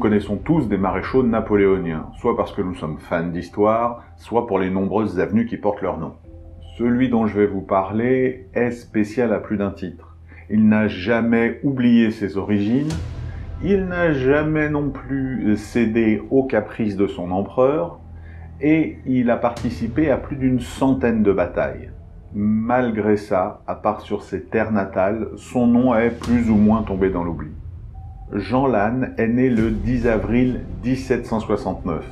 connaissons tous des maréchaux napoléoniens, soit parce que nous sommes fans d'histoire, soit pour les nombreuses avenues qui portent leur nom. Celui dont je vais vous parler est spécial à plus d'un titre. Il n'a jamais oublié ses origines, il n'a jamais non plus cédé aux caprices de son empereur, et il a participé à plus d'une centaine de batailles. Malgré ça, à part sur ses terres natales, son nom est plus ou moins tombé dans l'oubli. Jean Lannes est né le 10 avril 1769.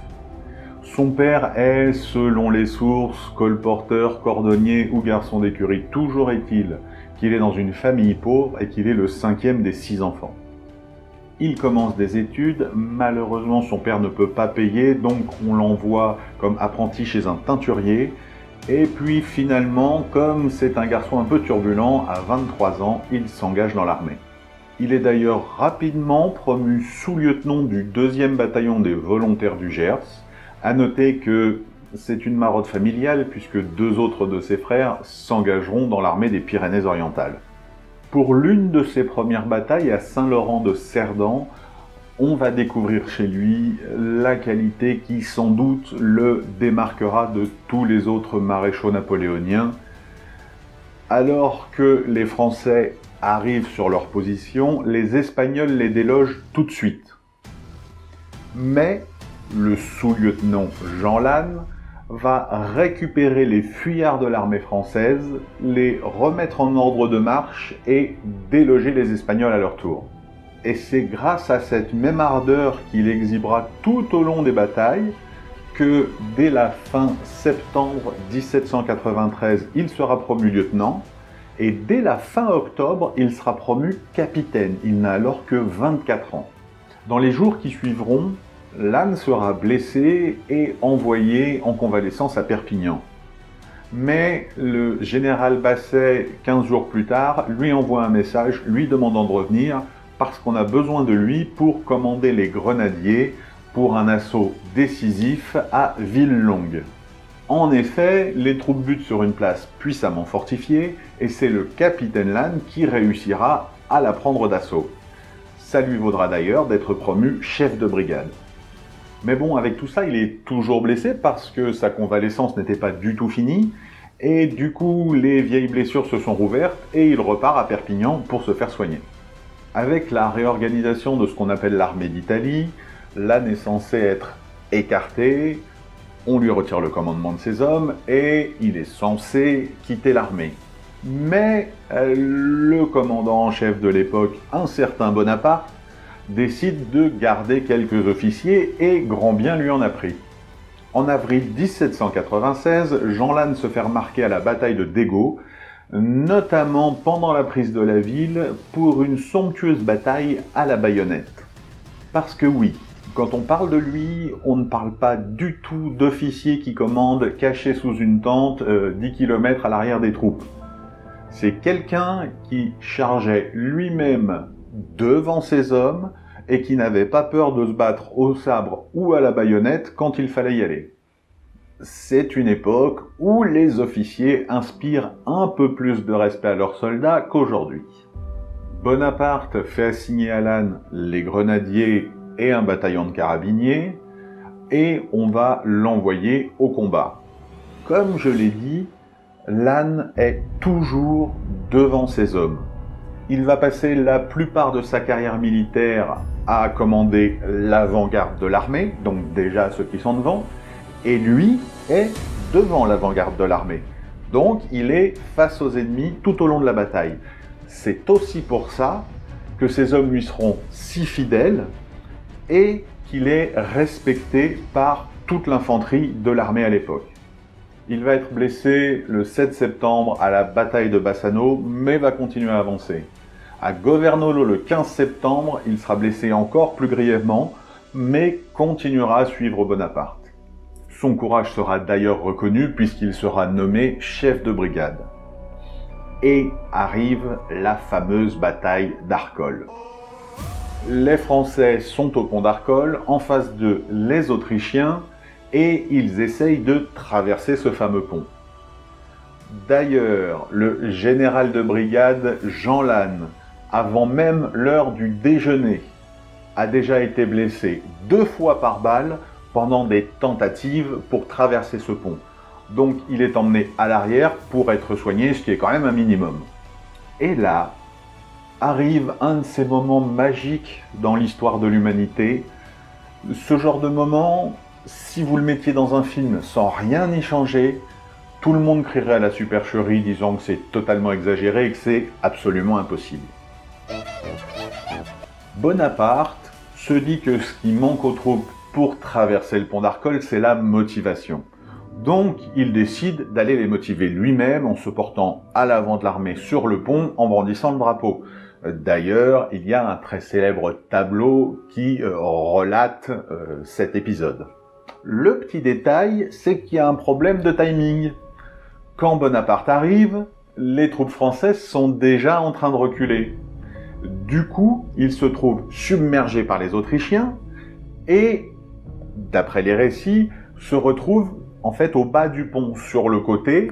Son père est, selon les sources, colporteur, cordonnier ou garçon d'écurie. Toujours est-il qu'il est dans une famille pauvre et qu'il est le 5e des 6 enfants. Il commence des études, malheureusement son père ne peut pas payer, donc on l'envoie comme apprenti chez un teinturier. Et puis finalement, comme c'est un garçon un peu turbulent, à 23 ans, il s'engage dans l'armée. Il est d'ailleurs rapidement promu sous-lieutenant du 2e bataillon des volontaires du Gers. À noter que c'est une marotte familiale puisque 2 autres de ses frères s'engageront dans l'armée des Pyrénées-Orientales. Pour l'une de ses premières batailles à Saint-Laurent de Cerdan, on va découvrir chez lui la qualité qui sans doute le démarquera de tous les autres maréchaux napoléoniens. Alors que les Français arrivent sur leur position, les Espagnols les délogent tout de suite. Mais le sous-lieutenant Jean Lannes va récupérer les fuyards de l'armée française, les remettre en ordre de marche et déloger les Espagnols à leur tour. Et c'est grâce à cette même ardeur qu'il exhibera tout au long des batailles que dès la fin septembre 1793, il sera promu lieutenant et dès la fin octobre, il sera promu capitaine. Il n'a alors que 24 ans. Dans les jours qui suivront, Lannes sera blessé et envoyé en convalescence à Perpignan. Mais le général Basset, 15 jours plus tard, lui envoie un message lui demandant de revenir parce qu'on a besoin de lui pour commander les grenadiers pour un assaut décisif à Villelongue. En effet, les troupes butent sur une place puissamment fortifiée et c'est le capitaine Lannes qui réussira à la prendre d'assaut. Ça lui vaudra d'ailleurs d'être promu chef de brigade. Mais bon, avec tout ça, il est toujours blessé parce que sa convalescence n'était pas du tout finie, et du coup, les vieilles blessures se sont rouvertes et il repart à Perpignan pour se faire soigner. Avec la réorganisation de ce qu'on appelle l'armée d'Italie, Lannes est censé être écarté, on lui retire le commandement de ses hommes et il est censé quitter l'armée. Mais le commandant en chef de l'époque, un certain Bonaparte, décide de garder quelques officiers et grand bien lui en a pris. En avril 1796, Jean Lannes se fait remarquer à la bataille de Dégau, notamment pendant la prise de la ville pour une somptueuse bataille à la baïonnette. Parce que oui, quand on parle de lui, on ne parle pas du tout d'officier qui commande caché sous une tente 10 km à l'arrière des troupes. C'est quelqu'un qui chargeait lui-même devant ses hommes et qui n'avait pas peur de se battre au sabre ou à la baïonnette quand il fallait y aller. C'est une époque où les officiers inspirent un peu plus de respect à leurs soldats qu'aujourd'hui. Bonaparte fait assigner à Lannes les grenadiers et un bataillon de carabiniers et on va l'envoyer au combat. Comme je l'ai dit, Lannes est toujours devant ses hommes. Il va passer la plupart de sa carrière militaire à commander l'avant-garde de l'armée, donc déjà ceux qui sont devant, et lui est devant l'avant-garde de l'armée. Donc il est face aux ennemis tout au long de la bataille. C'est aussi pour ça que ces hommes lui seront si fidèles et qu'il est respecté par toute l'infanterie de l'armée à l'époque. Il va être blessé le 7 septembre à la bataille de Bassano, mais va continuer à avancer. À Governolo le 15 septembre, il sera blessé encore plus grièvement, mais continuera à suivre Bonaparte. Son courage sera d'ailleurs reconnu puisqu'il sera nommé chef de brigade. Et arrive la fameuse bataille d'Arcole. Les Français sont au pont d'Arcole, en face d'eux les Autrichiens, et ils essayent de traverser ce fameux pont. D'ailleurs, le général de brigade Jean Lannes, avant même l'heure du déjeuner, a déjà été blessé 2 fois par balle pendant des tentatives pour traverser ce pont. Donc il est emmené à l'arrière pour être soigné, ce qui est quand même un minimum. Et là, arrive un de ces moments magiques dans l'histoire de l'humanité. Ce genre de moment, si vous le mettiez dans un film sans rien y changer, tout le monde crierait à la supercherie disant que c'est totalement exagéré et que c'est absolument impossible. Bonaparte se dit que ce qui manque aux troupes pour traverser le pont d'Arcole, c'est la motivation. Donc, il décide d'aller les motiver lui-même en se portant à l'avant de l'armée sur le pont en brandissant le drapeau. D'ailleurs, il y a un très célèbre tableau qui relate cet épisode. Le petit détail, c'est qu'il y a un problème de timing. Quand Bonaparte arrive, les troupes françaises sont déjà en train de reculer. Du coup, il se trouve submergé par les Autrichiens et, d'après les récits, se retrouve en fait au bas du pont, sur le côté,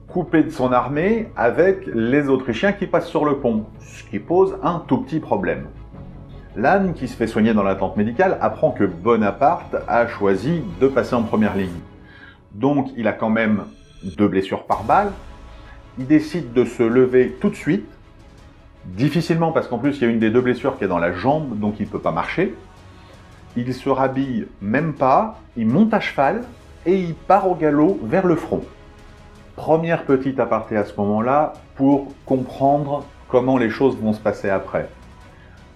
coupé de son armée avec les Autrichiens qui passent sur le pont, ce qui pose un tout petit problème. Lannes, qui se fait soigner dans la tente médicale, apprend que Bonaparte a choisi de passer en première ligne. Donc il a quand même 2 blessures par balle. Il décide de se lever tout de suite, difficilement parce qu'en plus il y a une des 2 blessures qui est dans la jambe, donc il ne peut pas marcher. Il se rhabille même pas, il monte à cheval et il part au galop vers le front. Première petite aparté à ce moment-là pour comprendre comment les choses vont se passer après.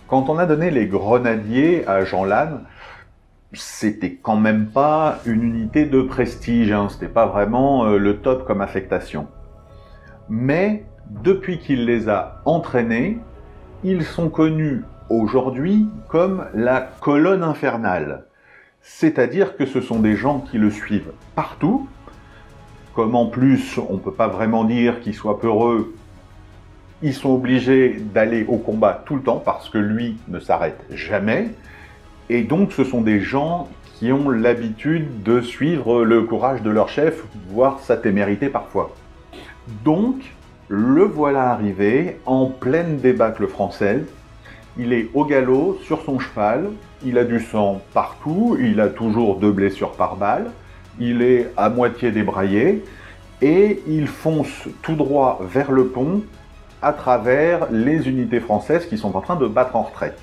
Quand on a donné les grenadiers à Jean Lannes, c'était quand même pas une unité de prestige, hein, c'était pas vraiment le top comme affectation. Mais depuis qu'il les a entraînés, ils sont connus aujourd'hui comme la colonne infernale. C'est-à-dire que ce sont des gens qui le suivent partout. Comme en plus, on ne peut pas vraiment dire qu'ils soient peureux, ils sont obligés d'aller au combat tout le temps parce que lui ne s'arrête jamais. Et donc ce sont des gens qui ont l'habitude de suivre le courage de leur chef, voire sa témérité parfois. Donc, le voilà arrivé en pleine débâcle française. Il est au galop sur son cheval, il a du sang partout, il a toujours 2 blessures par balle, il est à moitié débraillé et il fonce tout droit vers le pont à travers les unités françaises qui sont en train de battre en retraite.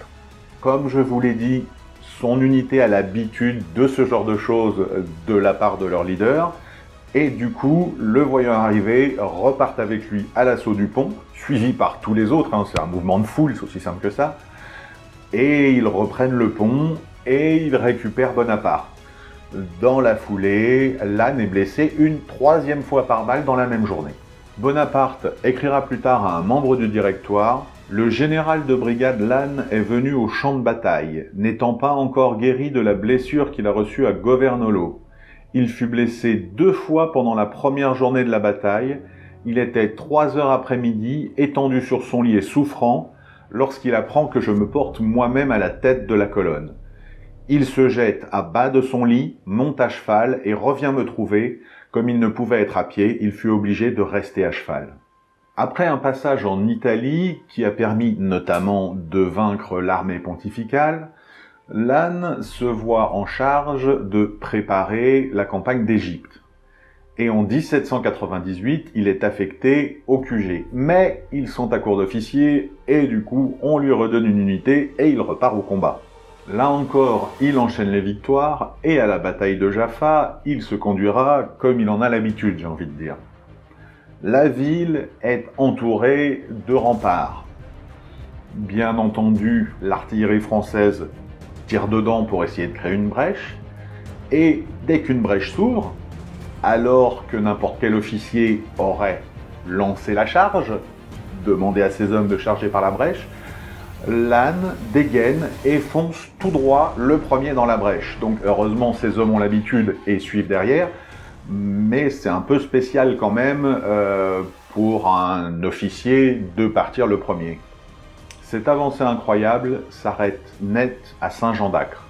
Comme je vous l'ai dit, son unité a l'habitude de ce genre de choses de la part de leur leader et du coup, le voyant arriver, repartent avec lui à l'assaut du pont, suivi par tous les autres, hein, c'est un mouvement de foule, c'est aussi simple que ça, et ils reprennent le pont et ils récupèrent Bonaparte. Dans la foulée, Lannes est blessé une 3e fois par balle dans la même journée. Bonaparte écrira plus tard à un membre du Directoire « Le général de brigade Lannes est venu au champ de bataille, n'étant pas encore guéri de la blessure qu'il a reçue à Governolo. Il fut blessé 2 fois pendant la première journée de la bataille. Il était 3 heures après-midi, étendu sur son lit et souffrant, lorsqu'il apprend que je me porte moi-même à la tête de la colonne. Il se jette à bas de son lit, monte à cheval et revient me trouver. Comme il ne pouvait être à pied, il fut obligé de rester à cheval. » Après un passage en Italie, qui a permis notamment de vaincre l'armée pontificale, Lannes se voit en charge de préparer la campagne d'Égypte. Et en 1798, il est affecté au QG. Mais ils sont à court d'officiers et du coup, on lui redonne une unité et il repart au combat. Là encore, il enchaîne les victoires et à la bataille de Jaffa, il se conduira comme il en a l'habitude, j'ai envie de dire. La ville est entourée de remparts. Bien entendu, l'artillerie française tire dedans pour essayer de créer une brèche, et dès qu'une brèche s'ouvre, alors que n'importe quel officier aurait lancé la charge, demandé à ses hommes de charger par la brèche, Lannes dégaine et fonce tout droit le premier dans la brèche. Donc heureusement, ces hommes ont l'habitude et suivent derrière, mais c'est un peu spécial quand même pour un officier de partir le premier. Cette avancée incroyable s'arrête net à Saint-Jean-d'Acre.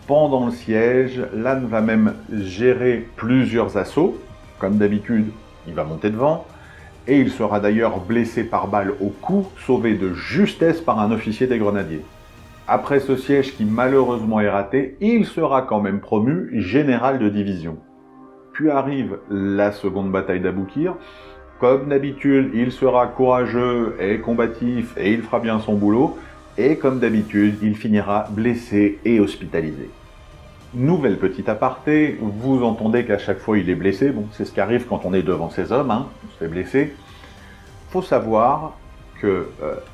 Pendant le siège, Lannes va même gérer plusieurs assauts. Comme d'habitude, il va monter devant. Et il sera d'ailleurs blessé par balle au cou, sauvé de justesse par un officier des grenadiers. Après ce siège qui malheureusement est raté, il sera quand même promu général de division. Puis arrive la seconde bataille d'Aboukir. Comme d'habitude, il sera courageux et combatif et il fera bien son boulot. Et comme d'habitude, il finira blessé et hospitalisé. Nouvelle petite aparté, vous entendez qu'à chaque fois il est blessé. Bon, c'est ce qui arrive quand on est devant ces hommes, hein, on se fait blesser. Faut savoir que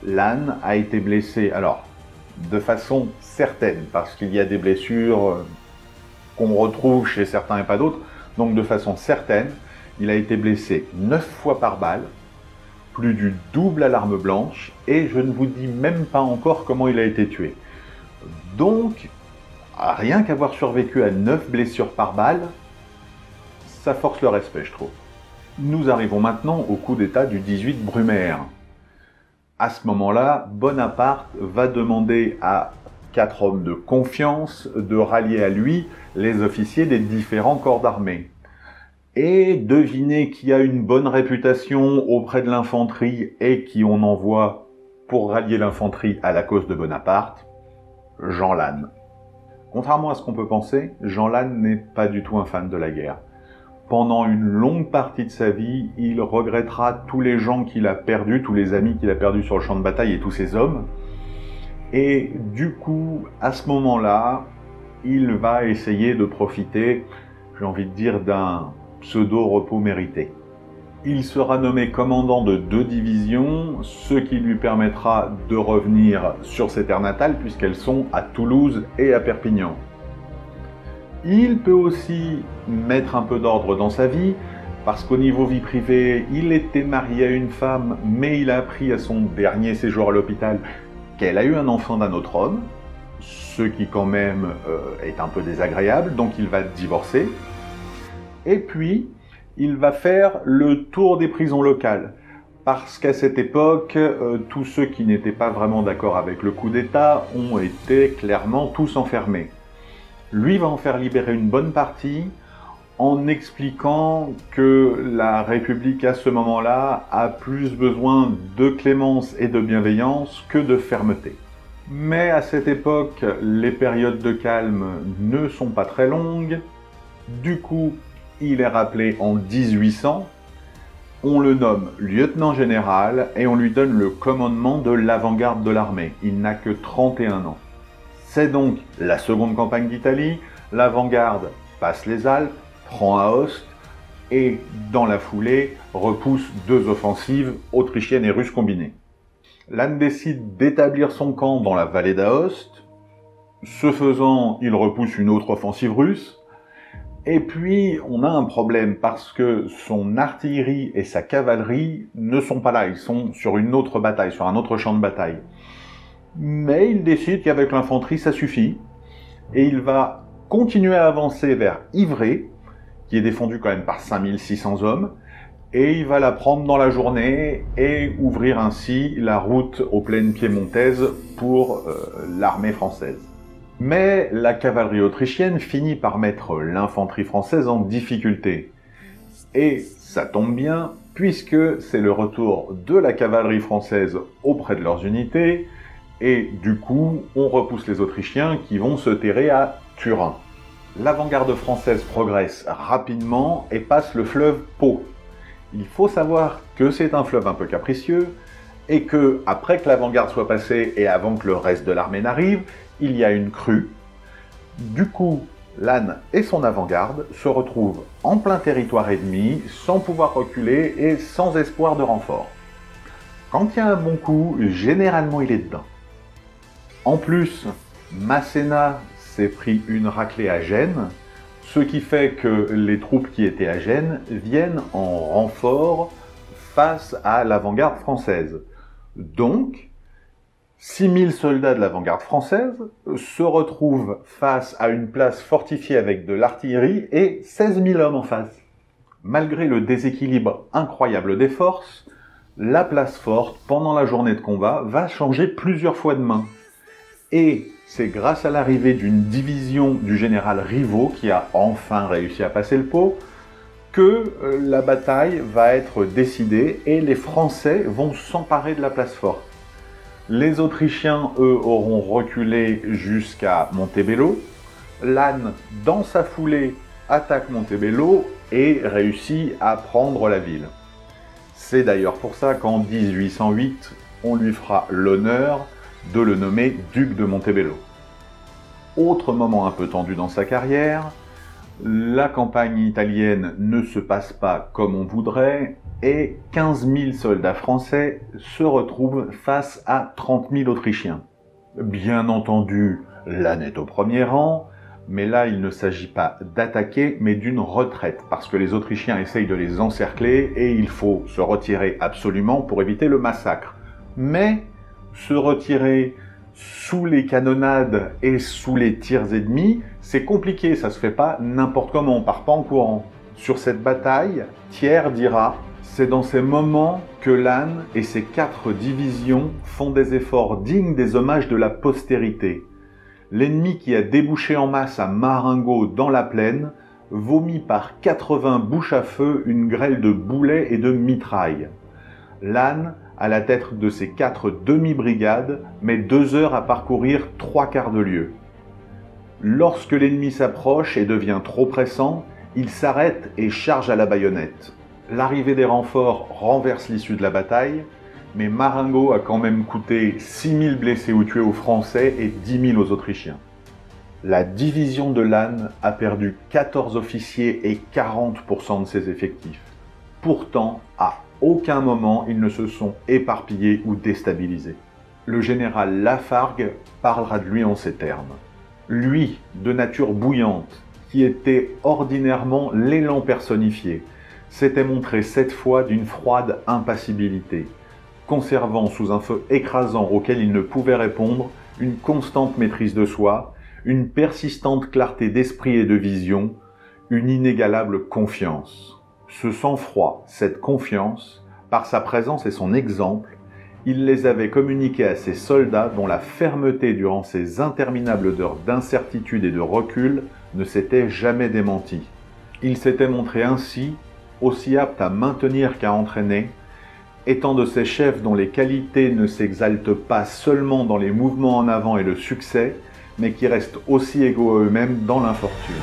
Lannes a été blessé, alors, de façon certaine, parce qu'il y a des blessures qu'on retrouve chez certains et pas d'autres. Donc de façon certaine, il a été blessé 9 fois par balle, plus du double à l'arme blanche, et je ne vous dis même pas encore comment il a été tué. Donc, rien qu'avoir survécu à 9 blessures par balle, ça force le respect, je trouve. Nous arrivons maintenant au coup d'État du 18 Brumaire. À ce moment-là, Bonaparte va demander à 4 hommes de confiance de rallier à lui les officiers des différents corps d'armée. Et devinez qui a une bonne réputation auprès de l'infanterie et qui on envoie pour rallier l'infanterie à la cause de Bonaparte? Jean Lannes. Contrairement à ce qu'on peut penser, Jean Lannes n'est pas du tout un fan de la guerre. Pendant une longue partie de sa vie, il regrettera tous les gens qu'il a perdus, tous les amis qu'il a perdus sur le champ de bataille et tous ses hommes. Et du coup, à ce moment-là, il va essayer de profiter, j'ai envie de dire, d'un pseudo-repos mérité. Il sera nommé commandant de 2 divisions, ce qui lui permettra de revenir sur ses terres natales puisqu'elles sont à Toulouse et à Perpignan. Il peut aussi mettre un peu d'ordre dans sa vie, parce qu'au niveau vie privée, il était marié à une femme, mais il a appris à son dernier séjour à l'hôpital qu'elle a eu un enfant d'un autre homme, ce qui quand même est un peu désagréable, donc il va divorcer. Et puis, il va faire le tour des prisons locales, parce qu'à cette époque, tous ceux qui n'étaient pas vraiment d'accord avec le coup d'État ont été clairement tous enfermés. Lui va en faire libérer une bonne partie en expliquant que la République à ce moment-là a plus besoin de clémence et de bienveillance que de fermeté. Mais à cette époque, les périodes de calme ne sont pas très longues. Du coup, il est rappelé en 1800. On le nomme lieutenant général et on lui donne le commandement de l'avant-garde de l'armée. Il n'a que 31 ans. C'est donc la seconde campagne d'Italie, l'avant-garde passe les Alpes, prend Aoste et, dans la foulée, repousse 2 offensives autrichiennes et russes combinées. Lannes décide d'établir son camp dans la vallée d'Aoste. Ce faisant, il repousse une autre offensive russe. Et puis, on a un problème parce que son artillerie et sa cavalerie ne sont pas là. Ils sont sur une autre bataille, sur un autre champ de bataille. Mais il décide qu'avec l'infanterie, ça suffit. Et il va continuer à avancer vers Ivrea, qui est défendu quand même par 5600 hommes. Et il va la prendre dans la journée et ouvrir ainsi la route aux plaines piémontaises pour l'armée française. Mais la cavalerie autrichienne finit par mettre l'infanterie française en difficulté. Et ça tombe bien, puisque c'est le retour de la cavalerie française auprès de leurs unités, et du coup, on repousse les Autrichiens qui vont se terrer à Turin. L'avant-garde française progresse rapidement et passe le fleuve Pô. Il faut savoir que c'est un fleuve un peu capricieux, et que, après que l'avant-garde soit passée et avant que le reste de l'armée n'arrive, il y a une crue. Du coup, Lannes et son avant-garde se retrouvent en plein territoire ennemi, sans pouvoir reculer et sans espoir de renfort. Quand il y a un bon coup, généralement il est dedans. En plus, Masséna s'est pris une raclée à Gênes, ce qui fait que les troupes qui étaient à Gênes viennent en renfort face à l'avant-garde française. Donc, 6000 soldats de l'avant-garde française se retrouvent face à une place fortifiée avec de l'artillerie et 16 000 hommes en face. Malgré le déséquilibre incroyable des forces, la place forte, pendant la journée de combat, va changer plusieurs fois de main. Et c'est grâce à l'arrivée d'une division du général Rivaud, qui a enfin réussi à passer le Pô, que la bataille va être décidée et les Français vont s'emparer de la place forte. Les Autrichiens, eux, auront reculé jusqu'à Montebello. Lannes, dans sa foulée, attaque Montebello et réussit à prendre la ville. C'est d'ailleurs pour ça qu'en 1808, on lui fera l'honneur de le nommer duc de Montebello. Autre moment un peu tendu dans sa carrière, la campagne italienne ne se passe pas comme on voudrait et 15 000 soldats français se retrouvent face à 30 000 Autrichiens. Bien entendu, Lannes est au premier rang, mais là il ne s'agit pas d'attaquer mais d'une retraite parce que les Autrichiens essayent de les encercler et il faut se retirer absolument pour éviter le massacre. Mais se retirer sous les canonnades et sous les tirs ennemis, c'est compliqué, ça se fait pas n'importe comment, on part pas en courant. Sur cette bataille, Thiers dira « C'est dans ces moments que Lannes et ses 4 divisions font des efforts dignes des hommages de la postérité. L'ennemi qui a débouché en masse à Marengo dans la plaine vomit par 80 bouches à feu une grêle de boulets et de mitrailles. Lannes, à la tête de ses 4 demi-brigades, met 2 heures à parcourir 3/4 de lieue. Lorsque l'ennemi s'approche et devient trop pressant, il s'arrête et charge à la baïonnette. L'arrivée des renforts renverse l'issue de la bataille, mais Marengo a quand même coûté 6 000 blessés ou tués aux Français et 10 000 aux Autrichiens. La division de Lannes a perdu 14 officiers et 40% de ses effectifs. Pourtant, à aucun moment ils ne se sont éparpillés ou déstabilisés. Le général Lafargue parlera de lui en ces termes. Lui, de nature bouillante, qui était ordinairement l'élan personnifié, s'était montré cette fois d'une froide impassibilité, conservant sous un feu écrasant auquel il ne pouvait répondre une constante maîtrise de soi, une persistante clarté d'esprit et de vision, une inégalable confiance. Ce sang-froid, cette confiance, par sa présence et son exemple, il les avait communiqués à ses soldats dont la fermeté durant ces interminables heures d'incertitude et de recul ne s'était jamais démentie. Il s'était montré ainsi aussi apte à maintenir qu'à entraîner, étant de ces chefs dont les qualités ne s'exaltent pas seulement dans les mouvements en avant et le succès, mais qui restent aussi égaux à eux-mêmes dans l'infortune.